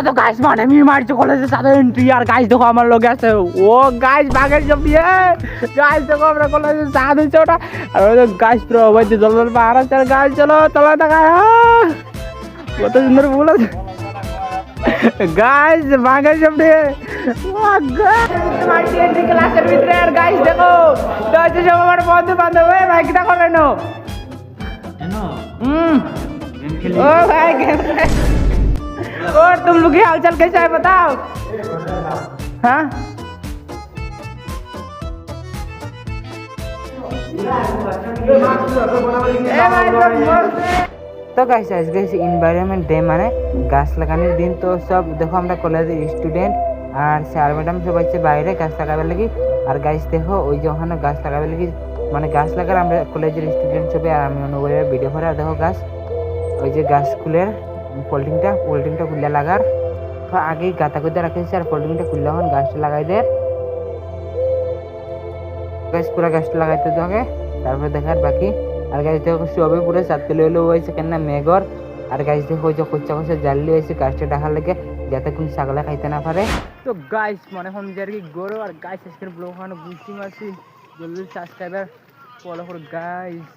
তো গাইস মানে আমি মারছি কলেজে সাথে এন্ট্রি আর গাইস দেখো আমার লোক আছে ও গাইস বাগের জব দিয়ে গাইস দেখো আমরা কলেজে সাথে দিচ্ছে ওটা আর ওই গাইস পুরো ওই যে জল বাহার আছে গাইস চলো তলা দেখা কত সুন্দর ফুল আছে গাইস বাগের জব দিয়ে তোমার এন্ট্রি ক্লাসের ভিতরে আর গাইস দেখো তো হচ্ছে সব আমার বন্ধু বান্ধব ভাই কিটা করে নো ओ भाई और तुम लोग की हालचाल कैसा है बताओ हाँ तो गाइस आज गाइस एनवायरनमेंट डे माने गाছ লাগানোর দিন তো সব দেখো আমরা কলেজের স্টুডেন্ট আর স্যার ম্যাডাম সব আছে বাইরে গাছ লাগাবার লাগি আর গাইস দেখো ওই যে ওখানে গাছ লাগাবার লাগি মানে গাছ লাগার আমরা কলেজের স্টুডেন্ট সবে আর আমি অনুভবে ভিডিও করে দেখো গাছ ওই যে গাছ খুলের পোল্টিংটা খুলে লাগার তো আগেই গাতা করে রাখেছি আর পোল্টিংটা খুললে হন গাছটা লাগাই দেয় গাছ পুরো গাছটা লাগাইতে থাকে তারপরে দেখার বাকি আর গাছ দেখো সবে পুরো সাথে লইলো হয়েছে কেন মেঘর আর গাছ দেখো ওই যে কচ্চা কচ্চা জালি হয়েছে গাছটা ঢাকার লেগে যাতে কোন ছাগলে খাইতে না পারে তো গাইস মনে হন যে আর কি গরু আর গাইস আজকের ব্লগ খানো বুঝতে পারছি জলদি সাবস্ক্রাইবার ফলো করো গাইস